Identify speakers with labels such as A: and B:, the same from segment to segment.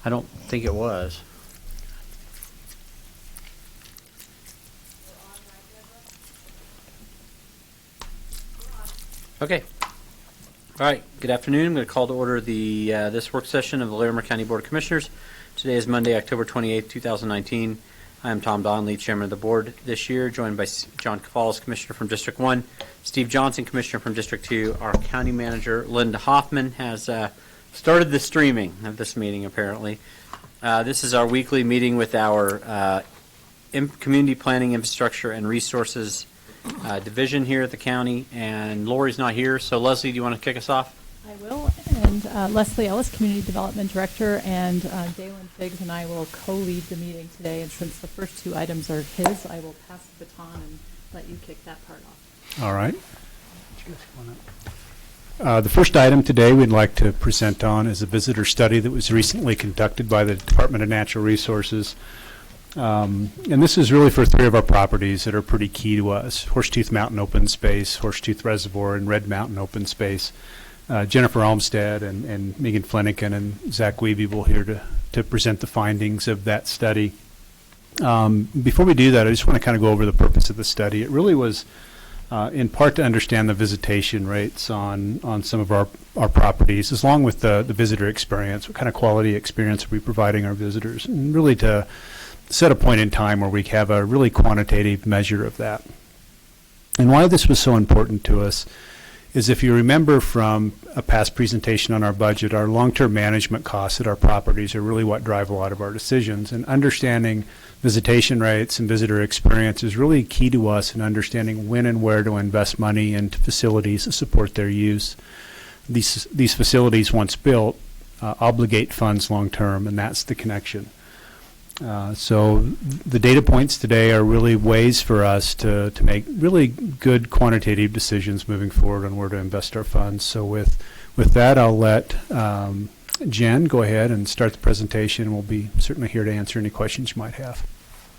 A: I don't think it was. Okay. All right. Good afternoon. I'm going to call to order the this work session of the Larimer County Board of Commissioners. Today is Monday, October 28th, 2019. I am Tom Donnelly, Chairman of the Board this year, joined by John Cavallis, Commissioner from District 1, Steve Johnson, Commissioner from District 2. Our County Manager, Linda Hoffman, has started the streaming of this meeting, apparently. This is our weekly meeting with our Community Planning, Infrastructure, and Resources Division here at the county, and Lori's not here, so Leslie, do you want to kick us off?
B: I will, and Leslie Ellis, Community Development Director, and Dalen Figgs and I will co-lead the meeting today, and since the first two items are his, I will pass the baton and let you kick that part off.
C: All right. The first item today we'd like to present on is a visitor study that was recently conducted by the Department of Natural Resources. And this is really for three of our properties that are pretty key to us: Horsetooth Mountain Open Space, Horsetooth Reservoir, and Red Mountain Open Space. Jennifer Olmstead and Megan Flanagan and Zach Weeby will here to present the findings of that study. Before we do that, I just want to kind of go over the purpose of the study. It really was in part to understand the visitation rates on some of our properties, along with the visitor experience. What kind of quality experience are we providing our visitors? And really to set a point in time where we have a really quantitative measure of that. And why this was so important to us is, if you remember from a past presentation on our budget, our long-term management costs at our properties are really what drive a lot of our decisions. And understanding visitation rates and visitor experience is really key to us in understanding when and where to invest money into facilities to support their use. These facilities, once built, obligate funds long-term, and that's the connection. So the data points today are really ways for us to make really good quantitative decisions moving forward on where to invest our funds. So with that, I'll let Jen go ahead and start the presentation. We'll be certainly here to answer any questions you might have.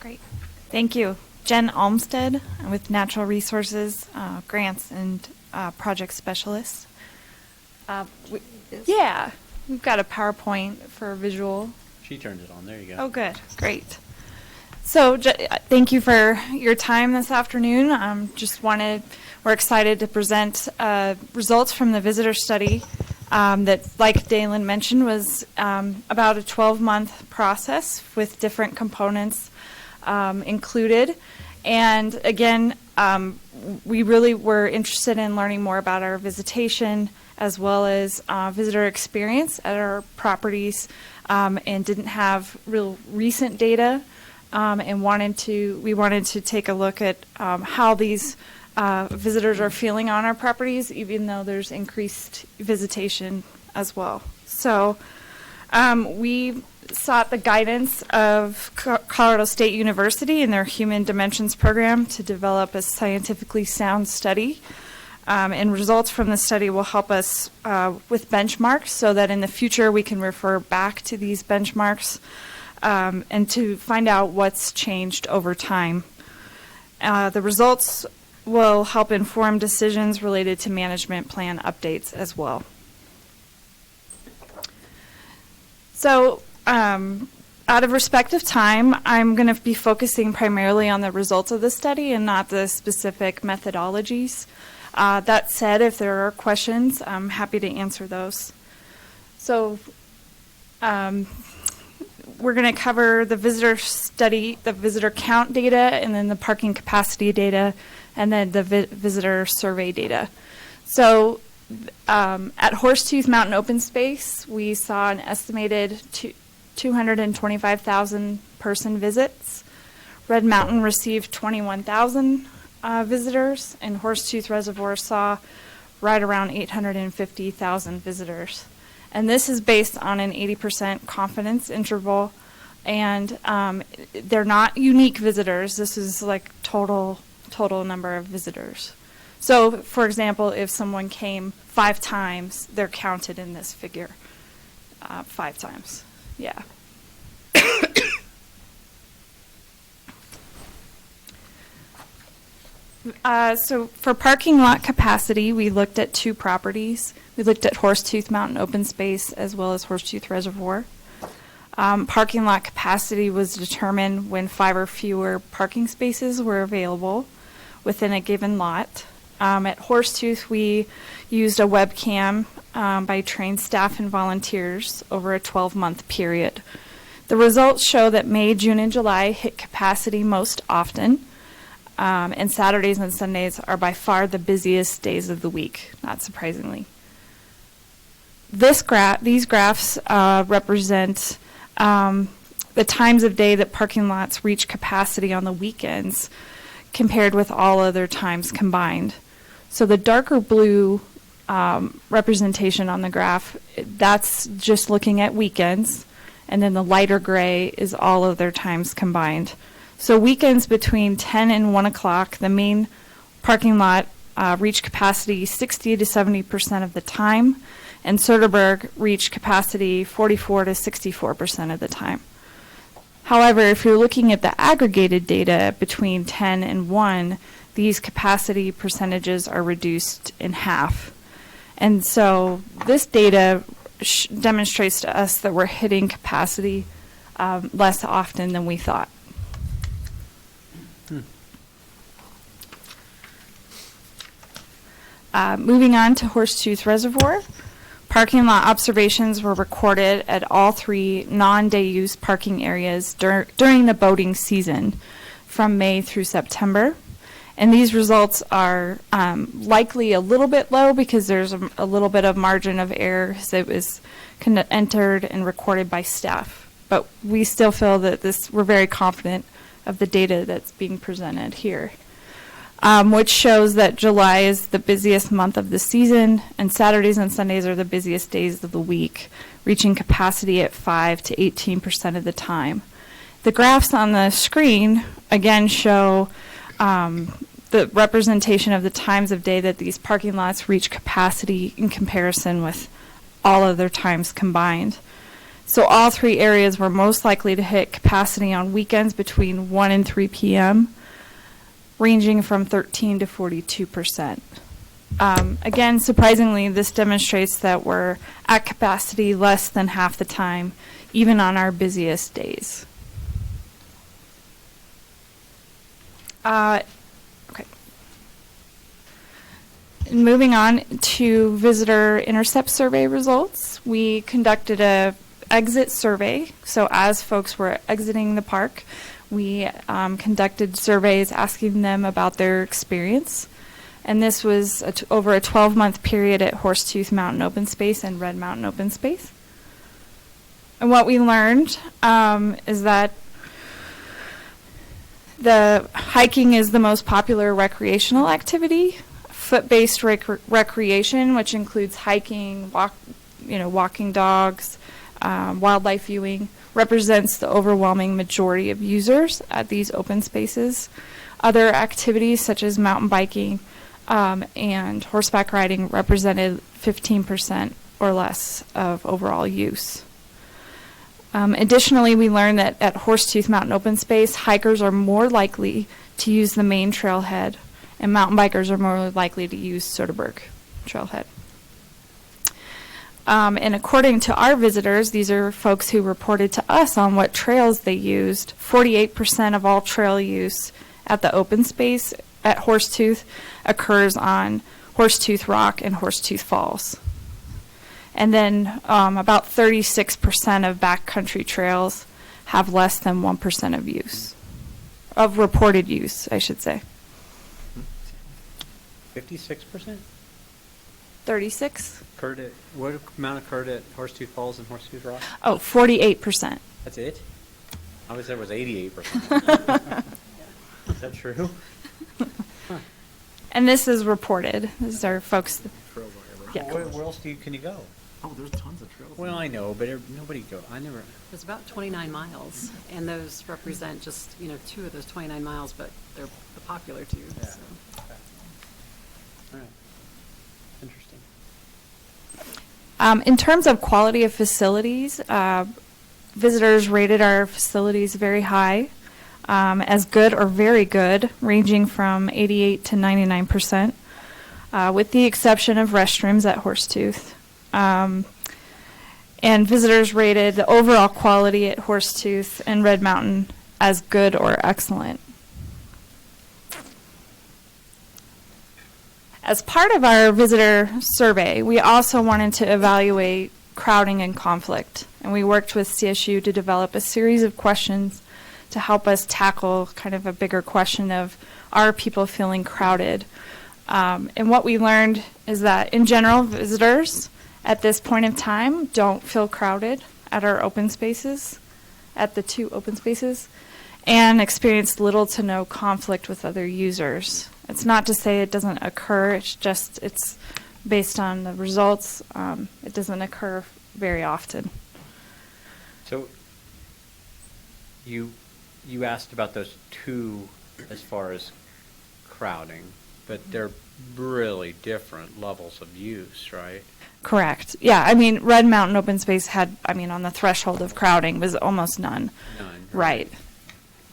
D: Great. Thank you. Jen Olmstead with Natural Resources, Grants and Project Specialist. We've got a PowerPoint for visual.
A: She turned it on. There you go.
D: Oh, good. Great. So thank you for your time this afternoon. We're excited to present results from the visitor study that, like Dalen mentioned, was about a 12-month process with different components included. And again, we really were interested in learning more about our visitation as well as visitor experience at our properties, and didn't have real recent data, and we wanted to take a look at how these visitors are feeling on our properties, even though there's increased visitation as well. So we sought the guidance of Colorado State University and their Human Dimensions program to develop a scientifically sound study. And results from the study will help us with benchmarks so that in the future we can refer back to these benchmarks and to find out what's changed over time. The results will help inform decisions related to management plan updates as well. So out of respect of time, I'm going to be focusing primarily on the results of the study and not the specific methodologies. That said, if there are questions, I'm happy to answer those. So we're going to cover the visitor study, the visitor count data, and then the parking capacity data, and then the visitor survey data. So at Horsetooth Mountain Open Space, we saw an estimated 225,000 person visits. Red Mountain received 21,000 visitors, and Horsetooth Reservoir saw right around 850,000 visitors. And this is based on an 80% confidence interval, and they're not unique visitors. This is like total number of visitors. So, for example, if someone came 5 times, they're counted in this figure. 5 times, yeah. So for parking lot capacity, we looked at 2 properties. We looked at Horsetooth Mountain Open Space as well as Horsetooth Reservoir. Parking lot capacity was determined when 5 or fewer parking spaces were available within a given lot. At Horsetooth, we used a webcam by trained staff and volunteers over a 12-month period. The results show that May, June, and July hit capacity most often, and Saturdays and Sundays are by far the busiest days of the week, not surprisingly. These graphs represent the times of day that parking lots reach capacity on the weekends compared with all other times combined. So the darker blue representation on the graph, that's just looking at weekends, and then the lighter gray is all other times combined. So weekends between 10 and 1 o'clock, the main parking lot reached capacity 60 to 70% of the time, and Soderberg reached capacity 44 to 64% of the time. However, if you're looking at the aggregated data between 10 and 1, these capacity percentages are reduced in half. And so this data demonstrates to us that we're hitting capacity less often than we thought. Moving on to Horsetooth Reservoir, parking lot observations were recorded at all 3 non-day use parking areas during the boating season from May through September. And these results are likely a little bit low because there's a little bit of margin of error that was entered and recorded by staff. But we still feel that we're very confident of the data that's being presented here, which shows that July is the busiest month of the season, and Saturdays and Sundays are the busiest days of the week, reaching capacity at 5 to 18% of the time. The graphs on the screen, again, show the representation of the times of day that these parking lots reach capacity in comparison with all other times combined. So all 3 areas were most likely to hit capacity on weekends between 1 and 3 p.m., ranging from 13 to 42%. Again, surprisingly, this demonstrates that we're at capacity less than half the time, even on our busiest days. Okay. And moving on to visitor intercept survey results, we conducted a exit survey. So as folks were exiting the park, we conducted surveys asking them about their experience. And this was over a 12-month period at Horsetooth Mountain Open Space and Red Mountain Open Space. And what we learned is that the hiking is the most popular recreational activity. Foot-based recreation, which includes hiking, walking dogs, wildlife viewing, represents the overwhelming majority of users at these open spaces. Other activities such as mountain biking and horseback riding represented 15% or less of overall use. Additionally, we learned that at Horsetooth Mountain Open Space, hikers are more likely to use the main trailhead, and mountain bikers are more likely to use Soderberg trailhead. And according to our visitors, these are folks who reported to us on what trails they used. 48% of all trail use at the open space at Horsetooth occurs on Horsetooth Rock and Horsetooth Falls. And then about 36% of backcountry trails have less than 1% of use, of reported use, I should say.
A: 56%?
D: 36?
A: What amount occurred at Horsetooth Falls and Horsetooth Rock?
D: Oh, 48%.
A: That's it? I always said it was 88%. Is that true?
D: And this is reported. These are folks. Yeah.
A: Where else can you go?
E: Oh, there's tons of trails.
A: Well, I know, but nobody go. I never.
F: There's about 29 miles, and those represent just, 2 of those 29 miles, but they're the popular 2.
A: Yeah.
F: So.
A: Okay. All right. Interesting.
D: In terms of quality of facilities, visitors rated our facilities very high, as good or very good, ranging from 88 to 99%, with the exception of restrooms at Horsetooth. And visitors rated the overall quality at Horsetooth and Red Mountain as good or excellent. As part of our visitor survey, we also wanted to evaluate crowding and conflict. And we worked with CSU to develop a series of questions to help us tackle kind of a bigger question of, are people feeling crowded? And what we learned is that in general, visitors at this point in time don't feel crowded at our open spaces, at the 2 open spaces, and experience little to no conflict with other users. It's not to say it doesn't occur, it's based on the results. It doesn't occur very often.
A: So you asked about those 2 as far as crowding, but they're really different levels of use, right?
D: Correct. Yeah, I mean, Red Mountain Open Space had, on the threshold of crowding was almost none.
A: None.
D: Right.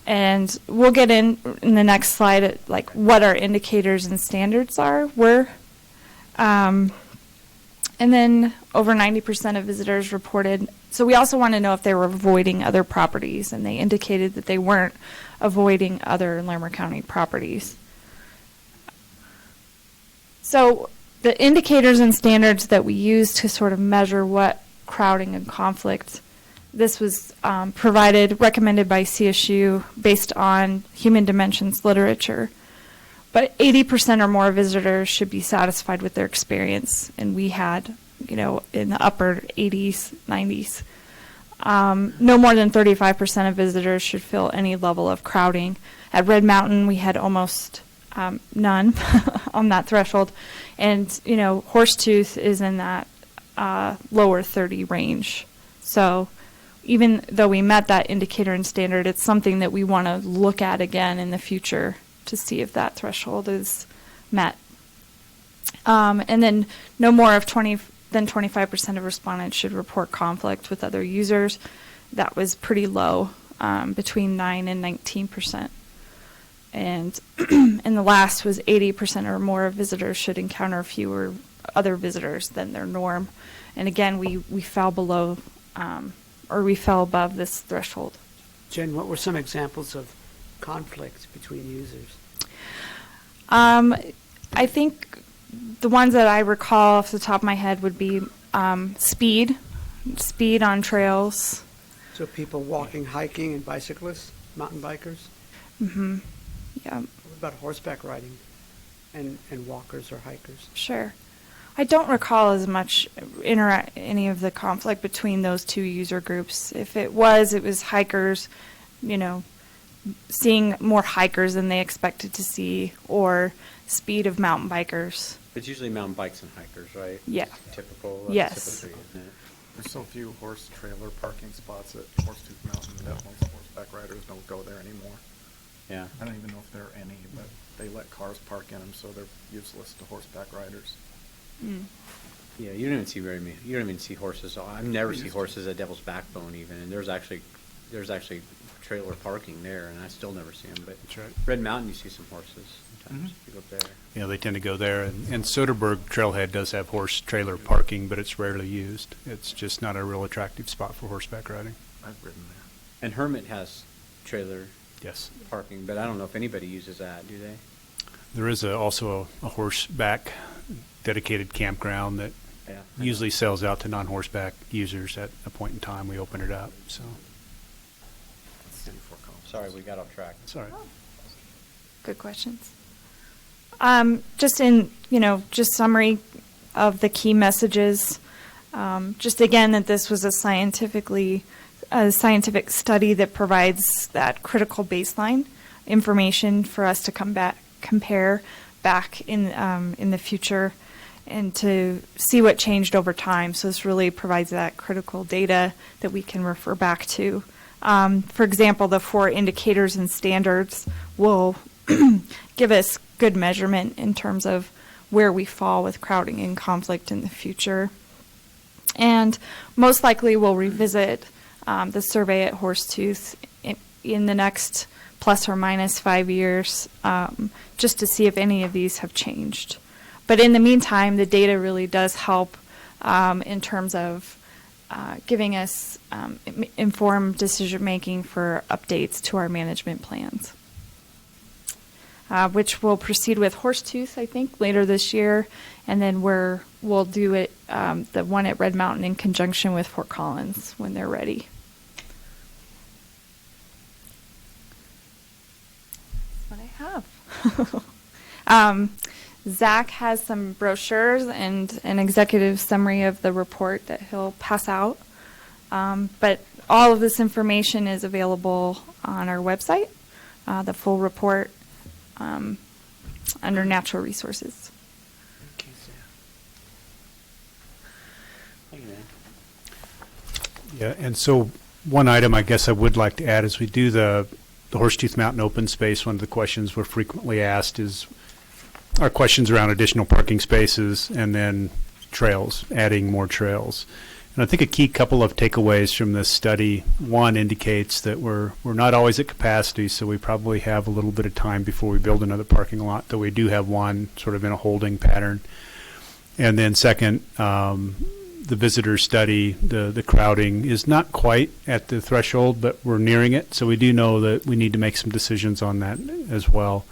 D: And we'll get in the next slide at like what our indicators and standards were. And then over 90% of visitors reported. So we also want to know if they were avoiding other properties, and they indicated that they weren't avoiding other Larimer County properties. So the indicators and standards that we use to sort of measure what crowding and conflict, this was recommended by CSU based on human dimensions literature. But 80% or more visitors should be satisfied with their experience, and we had, in the upper 80s, 90s. No more than 35% of visitors should feel any level of crowding. At Red Mountain, we had almost none on that threshold, and Horsetooth is in that lower 30 range. So even though we met that indicator and standard, it's something that we want to look at again in the future to see if that threshold is met. And then no more than 25% of respondents should report conflict with other users. That was pretty low, between 9 and 19%. And the last was 80% or more of visitors should encounter fewer other visitors than their norm. And again, we fell below, or we fell above this threshold.
E: Jen, what were some examples of conflict between users?
D: I think the ones that I recall off the top of my head would be speed on trails.
E: So people walking, hiking, and bicyclists, mountain bikers?
D: Mm-hmm. Yeah.
E: What about horseback riding and walkers or hikers?
D: Sure. I don't recall as much any of the conflict between those 2 user groups. If it was hikers, seeing more hikers than they expected to see, or speed of mountain bikers.
A: It's usually mountain bikes and hikers, right?
D: Yeah.
A: It's typical.
D: Yes.
A: Typically, isn't it?
G: There's so few horse trailer parking spots at Horsetooth Mountain that most horseback riders don't go there anymore.
A: Yeah.
G: I don't even know if there are any, but they let cars park in them, so they're useless to horseback riders.
D: Mm.
A: Yeah, you don't even see very many. You don't even see horses. I never see horses at Devil's Backbone even, and there's actually trailer parking there, and I still never see them. But
C: That's right.
A: Red Mountain, you see some horses sometimes.
G: Mhm.
A: You go up there.
C: Yeah, they tend to go there. And Soderberg Trailhead does have horse trailer parking, but it's rarely used. It's just not a real attractive spot for horseback riding.
G: I've ridden there.
A: And Hermit has trailer
C: Yes.
A: parking, but I don't know if anybody uses that, do they?
C: There is also a horseback dedicated campground that
A: Yeah.
C: usually sells out to non-horseback users at a point in time we open it up. So,
A: Sorry, we got off track.
C: it's all right.
D: Good questions. Just just summary of the key messages. Just again, that this was a scientific study that provides that critical baseline information for us to compare back in the future and to see what changed over time. So this really provides that critical data that we can refer back to. For example, the 4 indicators and standards will give us good measurement in terms of where we fall with crowding and conflict in the future. And most likely we'll revisit the survey at Horsetooth in the next plus or minus 5 years, just to see if any of these have changed. But in the meantime, the data really does help in terms of giving us informed decision-making for updates to our management plans, which will proceed with Horsetooth, I think, later this year, and then we'll do it, the one at Red Mountain in conjunction with Fort Collins when they're ready. That's what I have. Zach has some brochures and an executive summary of the report that he'll pass out. But all of this information is available on our website, the full report under natural resources.
C: Yeah, and so one item I guess I would like to add is we do the Horsetooth Mountain open space. One of the questions we're frequently asked is our questions around additional parking spaces and then trails, adding more trails. And I think a key couple of takeaways from this study, one indicates that we're not always at capacity, so we probably have a little bit of time before we build another parking lot, though we do have one sort of in a holding pattern. And then second, the visitor study, the crowding is not quite at the threshold, but we're nearing it. So we do know that we need to make some decisions on that as well.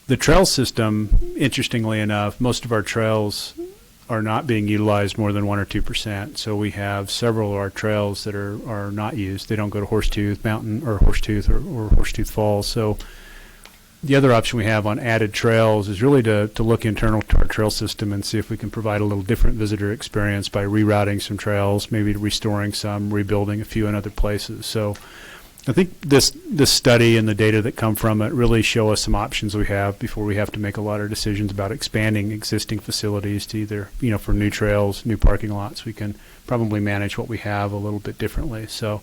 C: The trail system, interestingly enough, most of our trails are not being utilized more than 1 or 2%. So we have several of our trails that are not used. They don't go to Horsetooth Mountain or Horsetooth or Horsetooth Falls. So the other option we have on added trails is really to look internal to our trail system and see if we can provide a little different visitor experience by rerouting some trails, maybe restoring some, rebuilding a few in other places. So I think this study and the data that come from it really show us some options we have before we have to make a lot of decisions about expanding existing facilities to either, for new trails, new parking lots. We can probably manage what we have a little bit differently. So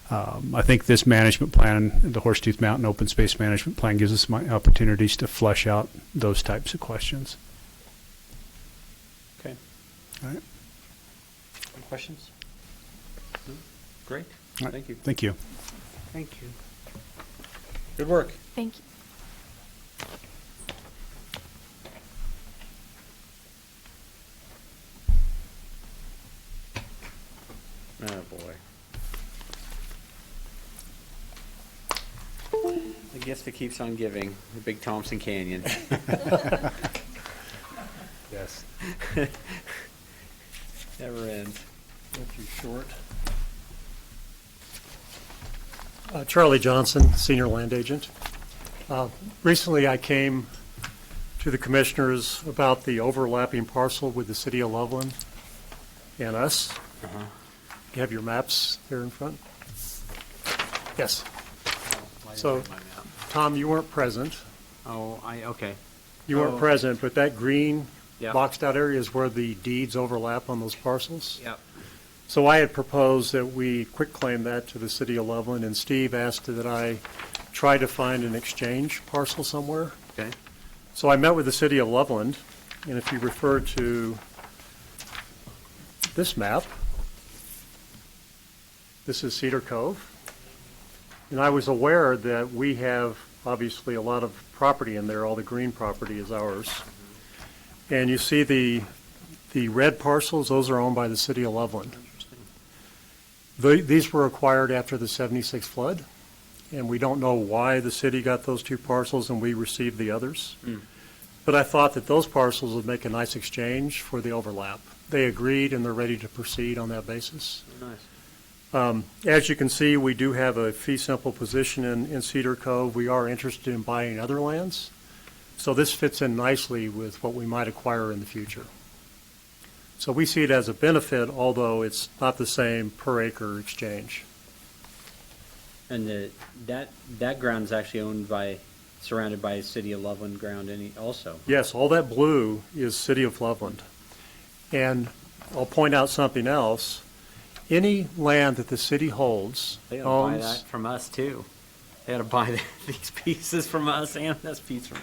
C: I think this management plan, the Horsetooth Mountain Open Space Management Plan, gives us some opportunities to flesh out those types of questions.
A: Okay.
C: All right.
A: Any questions? No? Great.
C: All right.
A: Thank you.
C: Thank you.
E: Thank you.
A: Good work.
D: Thank you.
A: Oh, boy. The gift that keeps on giving, the Big Thompson Canyon.
C: Yes.
A: Never ends.
H: Thank you, Short. Charlie Johnson, Senior Land Agent. Recently I came to the commissioners about the overlapping parcel with the city of Loveland and us. You have your maps there in front? Yes. So, Tom, you weren't present.
A: Okay.
H: You weren't present, but that green
A: Yep.
H: boxed out area is where the deeds overlap on those parcels.
A: Yep.
H: So I had proposed that we quitclaim that to the city of Loveland, and Steve asked that I try to find an exchange parcel somewhere.
A: Okay.
H: So I met with the city of Loveland, and if you refer to this map, this is Cedar Cove. And I was aware that we have obviously a lot of property in there. All the green property is ours. And you see the red parcels, those are owned by the city of Loveland. These were acquired after the 76 flood, and we don't know why the city got those two parcels and we received the others. But I thought that those parcels would make a nice exchange for the overlap. They agreed, and they're ready to proceed on that basis.
A: Nice.
H: As you can see, we do have a fee simple position in Cedar Cove. We are interested in buying other lands. So this fits in nicely with what we might acquire in the future. So we see it as a benefit, although it's not the same per acre exchange.
A: And that ground is actually surrounded by City of Loveland ground also.
H: Yes, all that blue is City of Loveland. And I'll point out something else. Any land that the city holds
A: They ought to buy
H: owns,
A: that from us too. They ought to buy these pieces from us and this piece from us.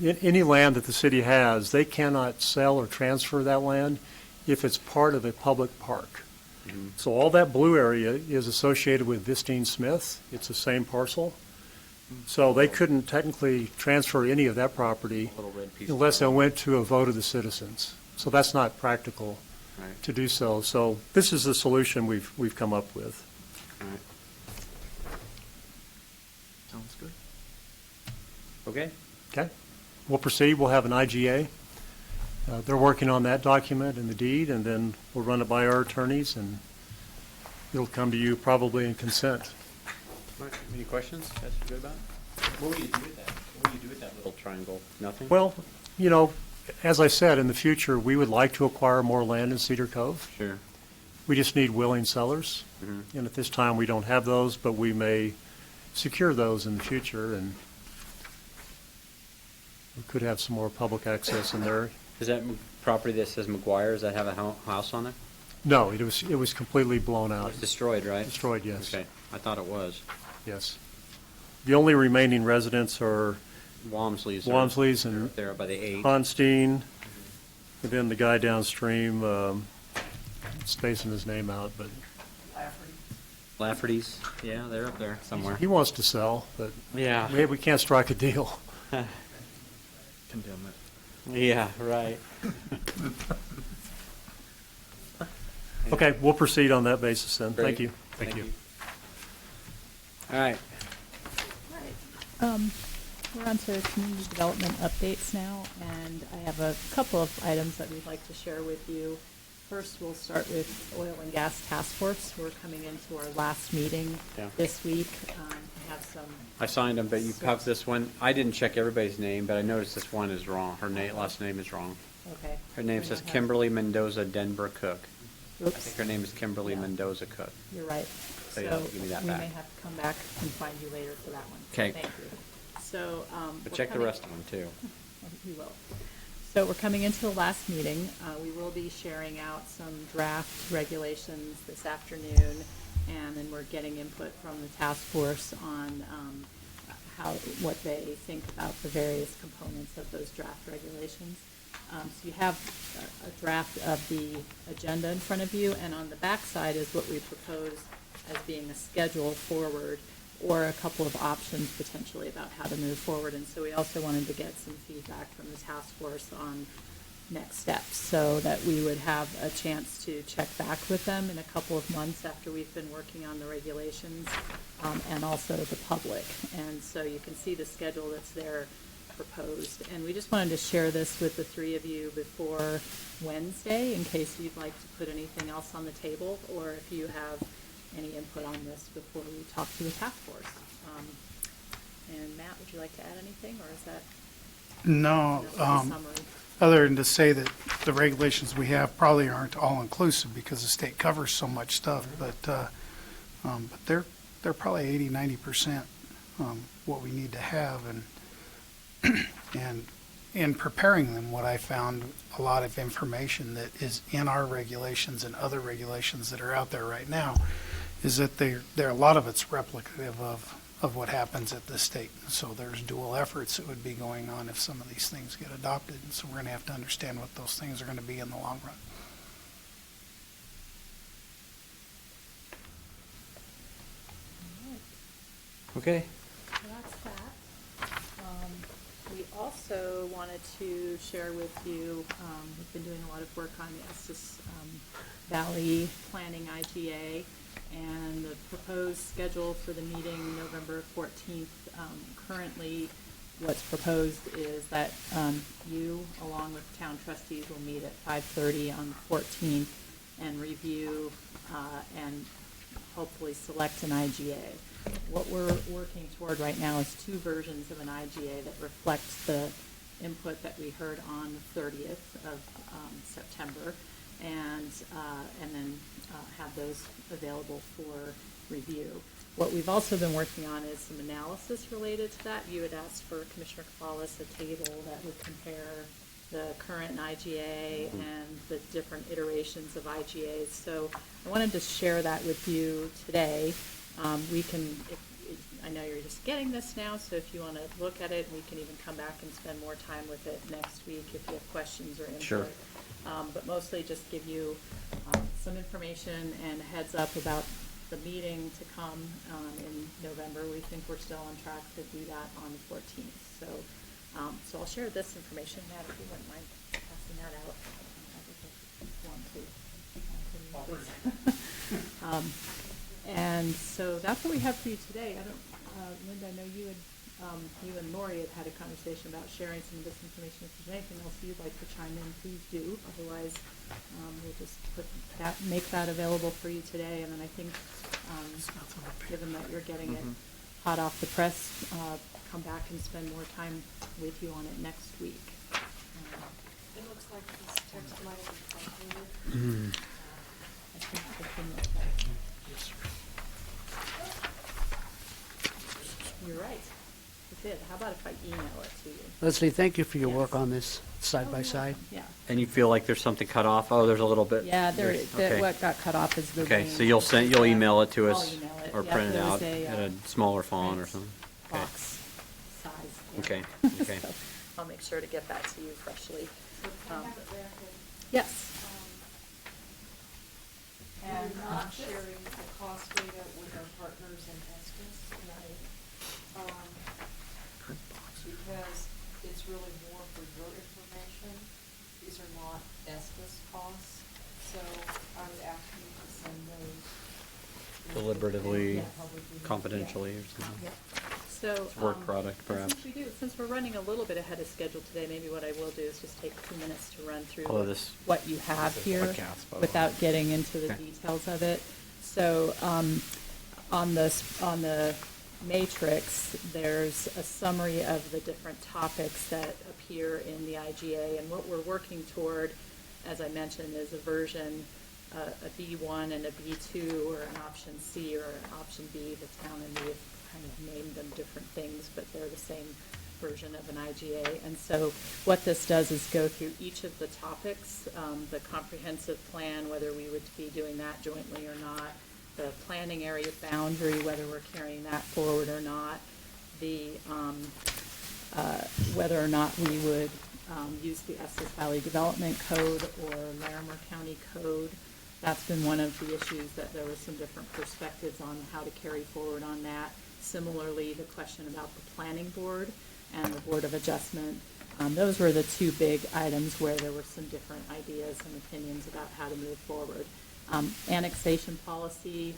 H: any land that the city has, they cannot sell or transfer that land if it's part of a public park. So all that blue area is associated with Vistine Smith. It's the same parcel. So they couldn't technically transfer any of that property
A: Little red piece of
H: unless it
A: ground.
H: went to a vote of the citizens. So that's not practical
A: Right.
H: to do so. So this is the solution we've come up with.
A: All right.
G: Sounds good.
A: Okay.
H: Okay? We'll proceed. We'll have an IGA. They're working on that document and the deed, and then we'll run it by our attorneys, and it'll come to you probably in consent.
A: All right. Any questions? That's good about it? What will you do with that? What will you do with that little triangle? Nothing?
H: Well, you know, as I said, in the future, we would like to acquire more land in Cedar Cove.
A: Sure.
H: We just need willing sellers.
A: Mhm.
H: And at this time, we don't have those, but we may secure those in the future, and we could have some more public access in there.
A: Is that property that says McGuire, does that have a house on it?
H: No, it was completely blown out.
A: It's destroyed, right?
H: Destroyed, yes.
A: Okay, I thought it was.
H: Yes. The only remaining residents are
A: Walmsley's.
H: Walmsley's and
A: Up there by the 8.
H: Onstein, and then the guy downstream, spacing his name out, but
A: Lafferty's, yeah, they're up there somewhere.
H: he wants to sell, but
A: Yeah.
H: maybe we can't strike a deal.
G: Condemn it.
A: Yeah, right.
H: Okay, we'll proceed on that basis then.
A: Great.
H: Thank you. Thank you.
A: All right.
B: We're on to community development updates now, and I have a couple of items that we'd like to share with you. First, we'll start with Oil and Gas Task Force. We're coming into our last meeting
A: Yeah.
B: this week. I have some.
A: I signed them, but you have this one. I didn't check everybody's name, but I noticed this one is wrong. Her last name is wrong.
B: Okay.
A: Her name
B: We
A: says
B: might have-
A: Kimberly Mendoza Denver Cook. I
B: Oops,
A: think her name is Kimberly
B: Yeah.
A: Mendoza Cook.
B: you're right.
A: So you'll have to give me that
B: we
A: back.
B: may have to come back and find you later for that one.
A: 'Kay.
B: Thank you. So,
A: But
B: we're
A: check the
B: coming-
A: rest of them too.
B: We will. So we're coming into the last meeting. We will be sharing out some draft regulations this afternoon, and then we're getting input from the task force on what they think about the various components of those draft regulations. So you have a draft of the agenda in front of you, and on the back side is what we propose as being a schedule forward, or a couple of options potentially about how to move forward. And so we also wanted to get some feedback from the task force on next steps, so that we would have a chance to check back with them in a couple of months after we've been working on the regulations, and also the public. And so you can see the schedule that's there proposed. And we just wanted to share this with the three of you before Wednesday, in case you'd like to put anything else on the table, or if you have any input on this before we talk to the task force. And Matt, would you like to add anything, or is that
I: No,
B: enough of a summary?
I: other than to say that the regulations we have probably aren't all-inclusive because the state covers so much stuff, but they're probably 80-90% what we need to have. And in preparing them, what I found, a lot of information that is in our regulations and other regulations that are out there right now, is that a lot of it's replicative of what happens at the state. So there's dual efforts that would be going on if some of these things get adopted. And so we're going to have to understand what those things are going to be in the long run.
A: Okay.
B: So that's that. We also wanted to share with you, we've been doing a lot of work on the Estes Valley Planning ITA, and the proposed schedule for the meeting November 14th. Currently, what's proposed is that you, along with town trustees, will meet at 5:30 on the 14th and review and hopefully select an IGA. What we're working toward right now is two versions of an IGA that reflects the input that we heard on the 30th of September, and then have those available for review. What we've also been working on is some analysis related to that. You had asked for, Commissioner Cavallis, a table that would compare the current IGA and the different iterations of IGAs. So I wanted to share that with you today. We can, I know you're just getting this now, so if you want to look at it, we can even come back and spend more time with it next week if you have questions or input.
A: Sure.
B: But mostly just give you some information and a heads up about the meeting to come in November. We think we're still on track to do that on the 14th. So I'll share this information, Matt, if you wouldn't mind passing that out. I think if you want to. And so that's what we have for you today. I don't, Linda, I know you and Lori had a conversation about sharing some of this information. If there's anything else you'd like to chime in, please do. Otherwise, we'll just make that available for you today. And then I think, given that you're getting it hot off the press, come back and spend more time with you on it next week.
F: It looks like this text might have been updated.
B: I think the thing that- You're right. It did. How about if I email it to you?
E: Leslie, thank you for your work
B: Yes.
E: on this, side
B: Oh,
E: by
B: you're
E: side.
B: welcome. Yeah.
A: And you feel like there's something cut off? Oh, there's a little bit.
B: Yeah,
A: Okay.
B: what got cut off is the
A: Okay,
B: range.
A: so you'll email it to
B: I'll
A: us
B: email it.
A: or
B: Yeah,
A: print it
B: there was
A: out
B: a,
A: at a smaller font or
B: print
A: something? Okay.
B: Box size. yeah.
A: Okay, okay.
B: So I'll make sure to get that to you freshly. Yes.
J: And not sharing the cost data with our partners in Estes, because it's really more for your information. These are not Estes costs, so I would ask you to send those.
A: Deliberatively,
B: Yeah.
A: confidentially or something?
B: Yep. So.
A: It's work product, perhaps.
B: Since we're running a little bit ahead of schedule today, maybe what I will do is just take 2 minutes to run through
A: Although this-
B: what you have here
A: podcast, by the way.
B: without getting into the
A: Okay.
B: details of it. So, on the matrix, there's a summary of the different topics that appear in the IGA, and what we're working toward, as I mentioned, is a version, a B1 and a B2, or an option C or an option B. The town and we have kind of named them different things, but they're the same version of an IGA. And so what this does is go through each of the topics, the comprehensive plan, whether we would be doing that jointly or not, the planning area boundary, whether we're carrying that forward or not, the whether or not we would use the Estes Valley Development Code or Larimer County Code. That's been one of the issues, that there were some different perspectives on how to carry forward on that. Similarly, the question about the planning board and the board of adjustment. Those were the two big items where there were some different ideas and opinions about how to move forward. Annexation policy,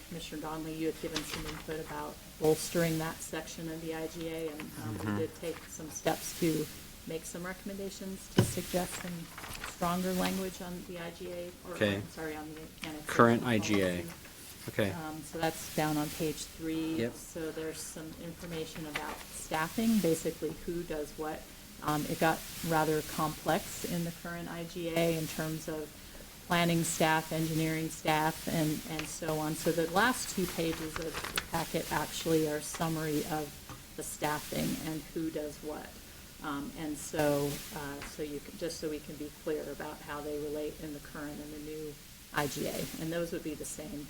B: Commissioner Donnelly, you had given some input about bolstering that section of the IGA, and we did take some steps to make some recommendations to suggest some stronger language on the IGA, or,
A: Okay.
B: I'm sorry, on the annexation
A: Current
B: policy.
A: IGA. Okay.
B: So that's down on page 3.
A: Yep.
B: So there's some information about staffing, basically who does what. It got rather complex in the current IGA in terms of planning staff, engineering staff, and so on. So the last 2 pages of the packet actually are a summary of the staffing and who does what. And so you can, just so we can be clear about how they relate in the current and the new IGA. And those would be the same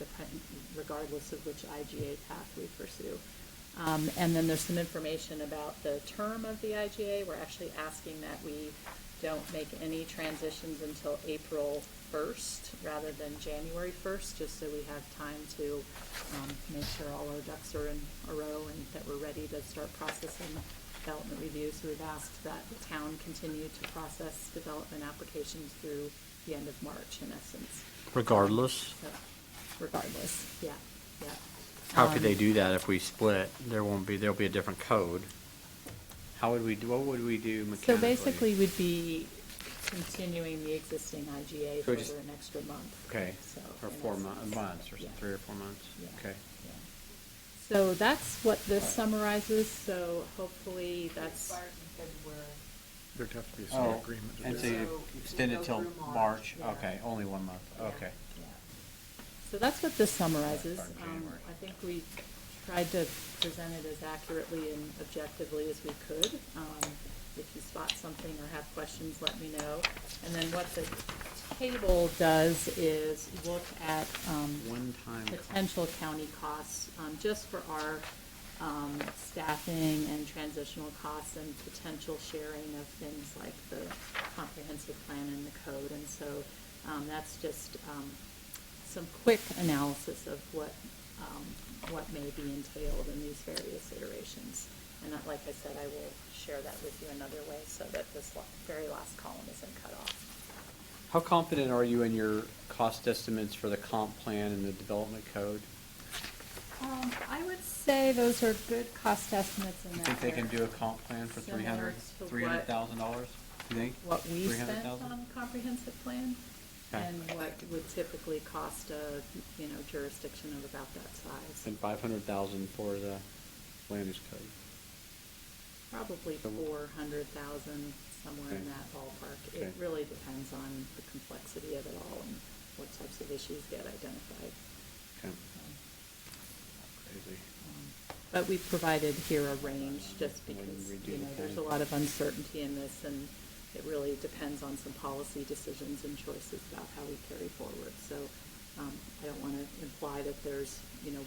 B: regardless of which IGA path we pursue. And then there's some information about the term of the IGA. We're actually asking that we don't make any transitions until April 1st rather than January 1st, just so we have time to make sure all our ducks are in a row and that we're ready to start processing development reviews. So we've asked that the town continue to process development applications through the end of March, in essence.
A: Regardless?
B: So, regardless, yeah.
A: How could they do that if we split? There'll be a different code. What would we do mechanically?
B: So basically, we'd be continuing the existing IGA
A: So
B: for
A: just-
B: an extra month.
A: Okay,
B: So,
A: or
B: in
A: 4
B: essence,
A: months, or
B: yeah.
A: 3 or 4 months?
B: Yeah.
A: Okay.
B: Yeah. So that's what this summarizes, so hopefully that's,
J: Expires in February.
G: There'd have to be a small agreement to
A: And
G: do
A: so
G: that.
A: you
J: So
A: extend
J: we
A: it
J: go
A: till
J: through March.
A: March?
B: Yeah.
A: Okay, only 1 month,
J: Yeah.
A: okay.
B: yeah. So that's what this summarizes.
A: Start in January.
B: I think we tried to present it as accurately and objectively as we could. If you spot something or have questions, let me know. And then what the table does is look at
A: One-time.
B: potential county costs, just for our staffing and transitional costs and potential sharing of things like the comprehensive plan and the code. And so that's just some quick analysis of what may be entailed in these various iterations. And like I said, I will share that with you another way so that this very last column isn't cut off.
A: How confident are you in your cost estimates for the comp plan and the development code?
B: I would say those are good cost estimates in
A: You
B: that
A: think they can
B: they're
A: do a comp plan for
B: similar to
A: $300,000? You think?
B: what we spent
A: 300,000?
B: on comprehensive plan
A: Okay.
B: and what would typically cost a, jurisdiction of about that size.
A: And 500,000 for the land use code.
B: Probably 400,000, somewhere in
A: Okay.
B: that ballpark.
A: Okay.
B: It really depends on the complexity of it all and what types of issues get identified.
A: Okay. Crazy.
B: But we've provided here a range just
A: When
B: because,
A: we do the
B: there's a
A: plan.
B: lot of uncertainty in this and it really depends on some policy decisions and choices about how we carry forward. So I don't want to imply that there's,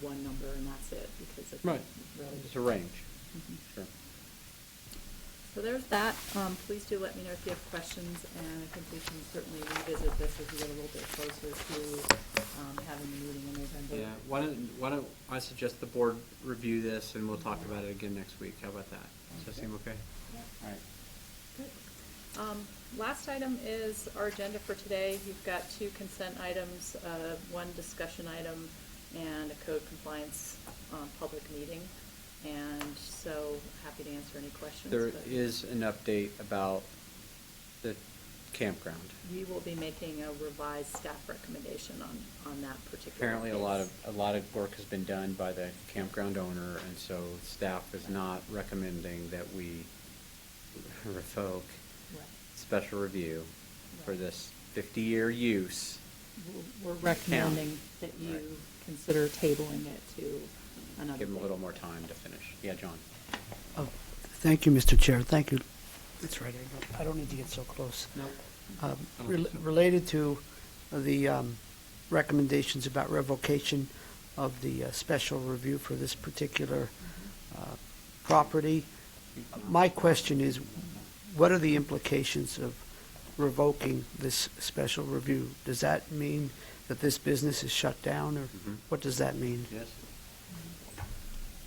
B: one number and that's it because it
A: Right.
B: really
A: It's a range.
B: Mhm.
A: Sure.
B: So there's that. Please do let me know if you have questions, and I think we can certainly revisit this as we get a little bit closer to having the meeting in November.
A: Yeah, why don't I suggest the board review this and we'll talk about it again next week. How about that? Does that seem okay?
B: Yeah.
A: All right.
B: Good. Last item is our agenda for today. You've got 2 consent items, 1 discussion item, and a code compliance public meeting. And so happy to answer any questions.
A: There
B: but
A: is an update about the campground.
B: We will be making a revised staff recommendation on that particular
A: Apparently, a
B: case.
A: lot of work has been done by the campground owner, and so staff is not recommending that we revoke
B: Right.
A: special review for
B: Right.
A: this 50-year use.
B: We're recommending that you
A: Right.
B: consider tabling it to another.
A: Give them a little
B: date.
A: more time to finish. Yeah, John?
E: Oh, thank you, Mr. Chair. Thank you. That's right. I don't need to get so close.
A: No.
E: Related to the recommendations about revocation of the special review for this particular property, my question is, what are the implications of revoking this special review? Does that mean that this business is shut down, or
A: Mhm.
E: what does that mean?
A: Yes.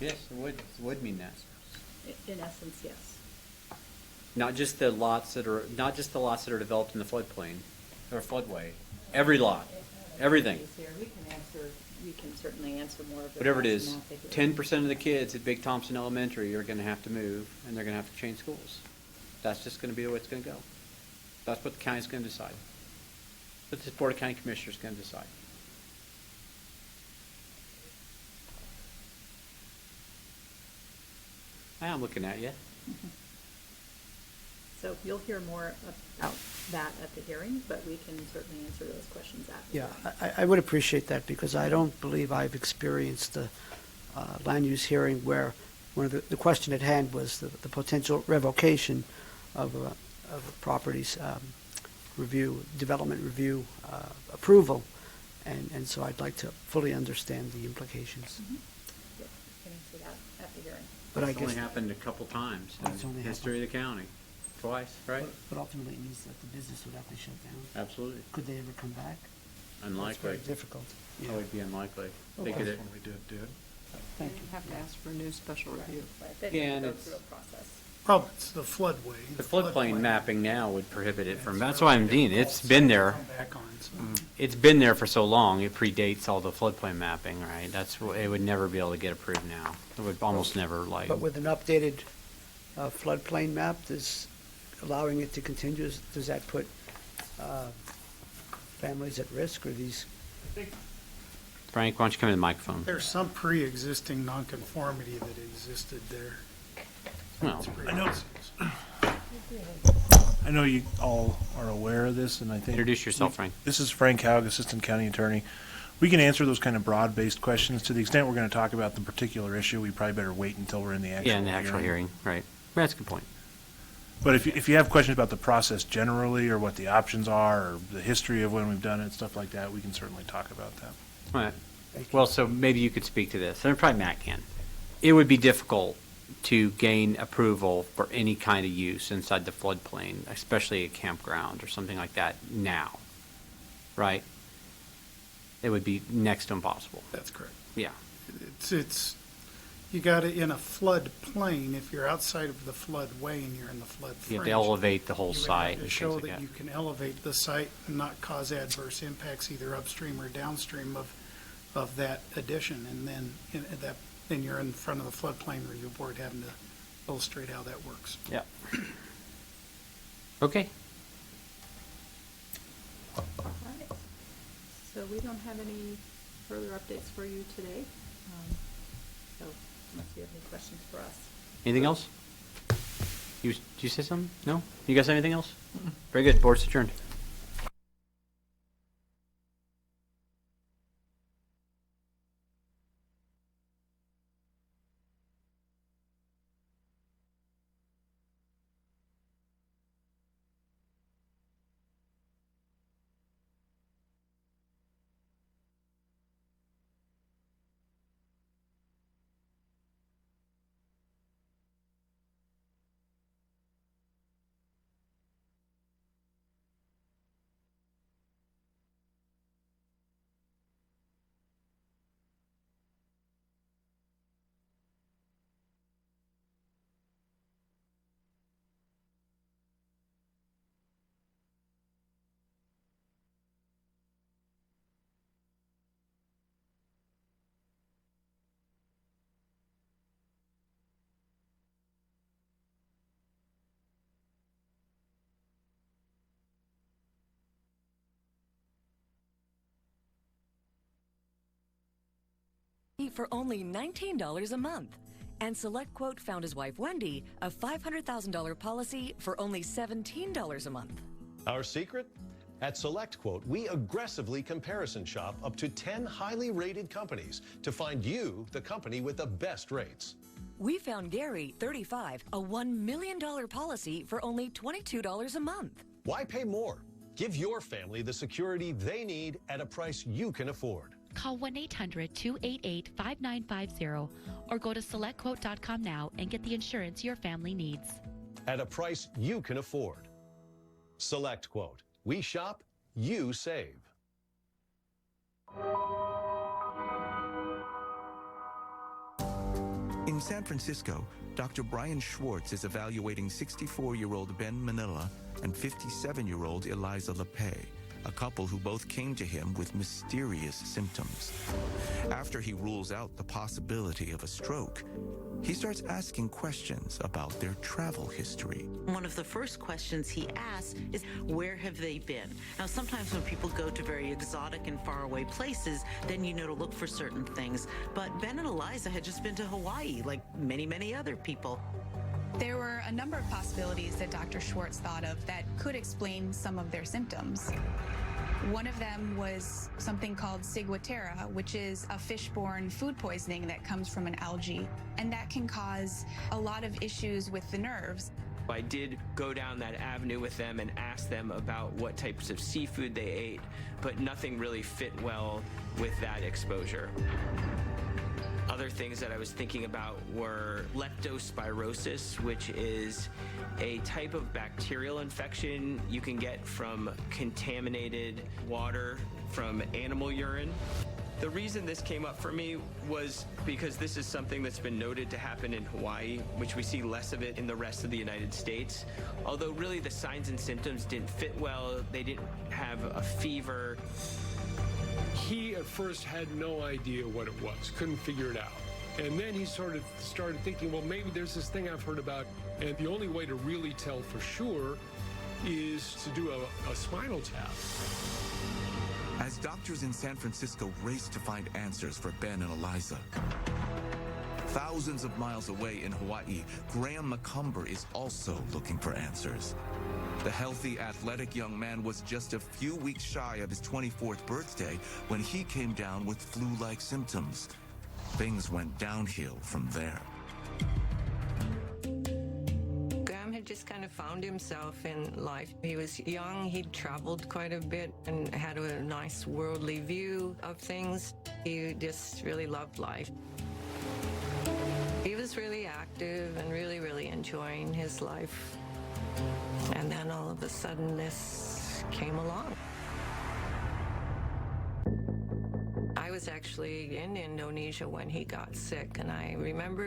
A: Yes, it would mean that.
B: In essence, yes.
A: Not just the lots that are developed in the floodplain or floodway. Every lot, everything.
B: We can certainly answer more of the.
A: Whatever it
B: facts
A: is,
B: and not take it-
A: 10% of the kids at Big Thompson Elementary are gonna have to move, and they're gonna have to change schools. That's just gonna be the way it's gonna go. That's what the county's gonna decide. What this Board of County Commissioners is gonna decide. I'm looking at you.
B: So you'll hear more about that at the hearing, but we can certainly answer those questions after.
E: Yeah, I would appreciate that, because I don't believe I've experienced the land use hearing where one of the question at hand was the potential revocation of a property's review, development review approval, and so I'd like to fully understand the implications.
B: Mhm. Yeah, we can answer that at the hearing.
E: But I
A: It's only
E: guess,
A: happened a couple times
E: It's
A: in
E: only
A: the history of the county. Twice, right?
E: but ultimately it means that the business would have to shut down.
A: Absolutely.
E: Could they ever come back? That's
A: Unlikely.
E: very difficult.
A: That would be unlikely. They
E: Okay.
A: could-
G: Last one we did.
E: Thank
J: You
E: you.
J: have to ask for a new special review.
B: Right, they
A: Yeah,
B: need to
A: and
B: go through a
A: it's-
B: process.
I: Well, it's the floodway.
A: The floodplain mapping now would prohibit it from, that's why I'm
I: really
A: Dean, it's
I: difficult
A: been
I: to
A: there.
I: come back on, so.
A: It's been there for so long, it predates all the floodplain mapping, right? It would never be able to get approved now. It would almost never, like,
E: But with an updated floodplain map, does allowing it to continue, does that put families at risk, or these?
A: Frank, why don't you come to the microphone?
I: There's some pre-existing nonconformity that existed there.
A: Well,
K: I know, I know you all are aware of this, and I think.
A: Introduce yourself, Frank.
K: This is Frank Haug, Assistant County Attorney. We can answer those kind of broad-based questions. To the extent we're going to talk about the particular issue, we probably better wait until we're in the actual
A: yeah, in the actual hearing, right. That's a good point.
K: But if you have questions about the process generally, or what the options are, or the history of when we've done it, stuff like that, we can certainly talk about that.
A: All right. Well, so maybe you could speak to this, and probably Matt can. It would be difficult to gain approval for any kind of use inside the floodplain, especially a campground or something like that now, right? It would be next to impossible.
I: That's correct.
A: Yeah.
I: It's you got it in a flood plain. If you're outside of the floodway and you're in the flood
A: You have
I: fringe,
A: to elevate the whole
I: you would
A: site.
I: have to
A: and
I: show
A: things like
I: that you can elevate the site and not cause adverse impacts either upstream or downstream of that addition. And then you're in front of the floodplain review board having to illustrate how that works.
A: Yeah. Okay.
B: All right. So we don't have any further updates for you today. So unless you have any questions for us.
A: Anything else? Did you say something? No? You guys have anything else? Very good. Board's adjourned.
L: For only $19 a month. And Select Quote found his wife Wendy a $500,000 policy for only $17 a month.
M: Our secret? At Select Quote, we aggressively comparison shop up to 10 highly rated companies to find you the company with the best rates.
L: We found Gary, 35, a $1 million policy for only $22 a month.
M: Why pay more? Give your family the security they need at a price you can afford.
N: Call 1-800-288-5950 or go to selectquote.com now and get the insurance your family needs.
M: At a price you can afford. Select Quote. We shop, you save.
O: In San Francisco, Dr. Brian Schwartz is evaluating 64-year-old Ben Manila and 57-year-old Eliza LePay, a couple who both came to him with mysterious symptoms. After he rules out the possibility of a stroke, he starts asking questions about their travel history.
P: One of the first questions he asks is, where have they been? Now, sometimes when people go to very exotic and faraway places, then you know to look for certain things. But Ben and Eliza had just been to Hawaii, like many, many other people.
Q: There were a number of possibilities that Dr. Schwartz thought of that could explain some of their symptoms. One of them was something called ciguatera, which is a fish-borne food poisoning that comes from an algae, and that can cause a lot of issues with the nerves.
R: I did go down that avenue with them and ask them about what types of seafood they ate, but nothing really fit well with that exposure. Other things that I was thinking about were leptospirosis, which is a type of bacterial infection you can get from contaminated water from animal urine. The reason this came up for me was because this is something that's been noted to happen in Hawaii, which we see less of it in the rest of the United States. Although really the signs and symptoms didn't fit well, they didn't have a fever.
S: He at first had no idea what it was, couldn't figure it out. And then he sort of started thinking, well, maybe there's this thing I've heard about, and the only way to really tell for sure is to do a spinal tap.
O: As doctors in San Francisco race to find answers for Ben and Eliza, thousands of miles away in Hawaii, Graham McCumber is also looking for answers. The healthy, athletic young man was just a few weeks shy of his 24th birthday when he came down with flu-like symptoms. Things went downhill from there.
T: Graham had just kind of found himself in life. He was young, he'd traveled quite a bit and had a nice worldly view of things. He just really loved life. He was really active and really, really enjoying his life. And then all of a sudden this came along. I was was actually in Indonesia when he got sick, and I remember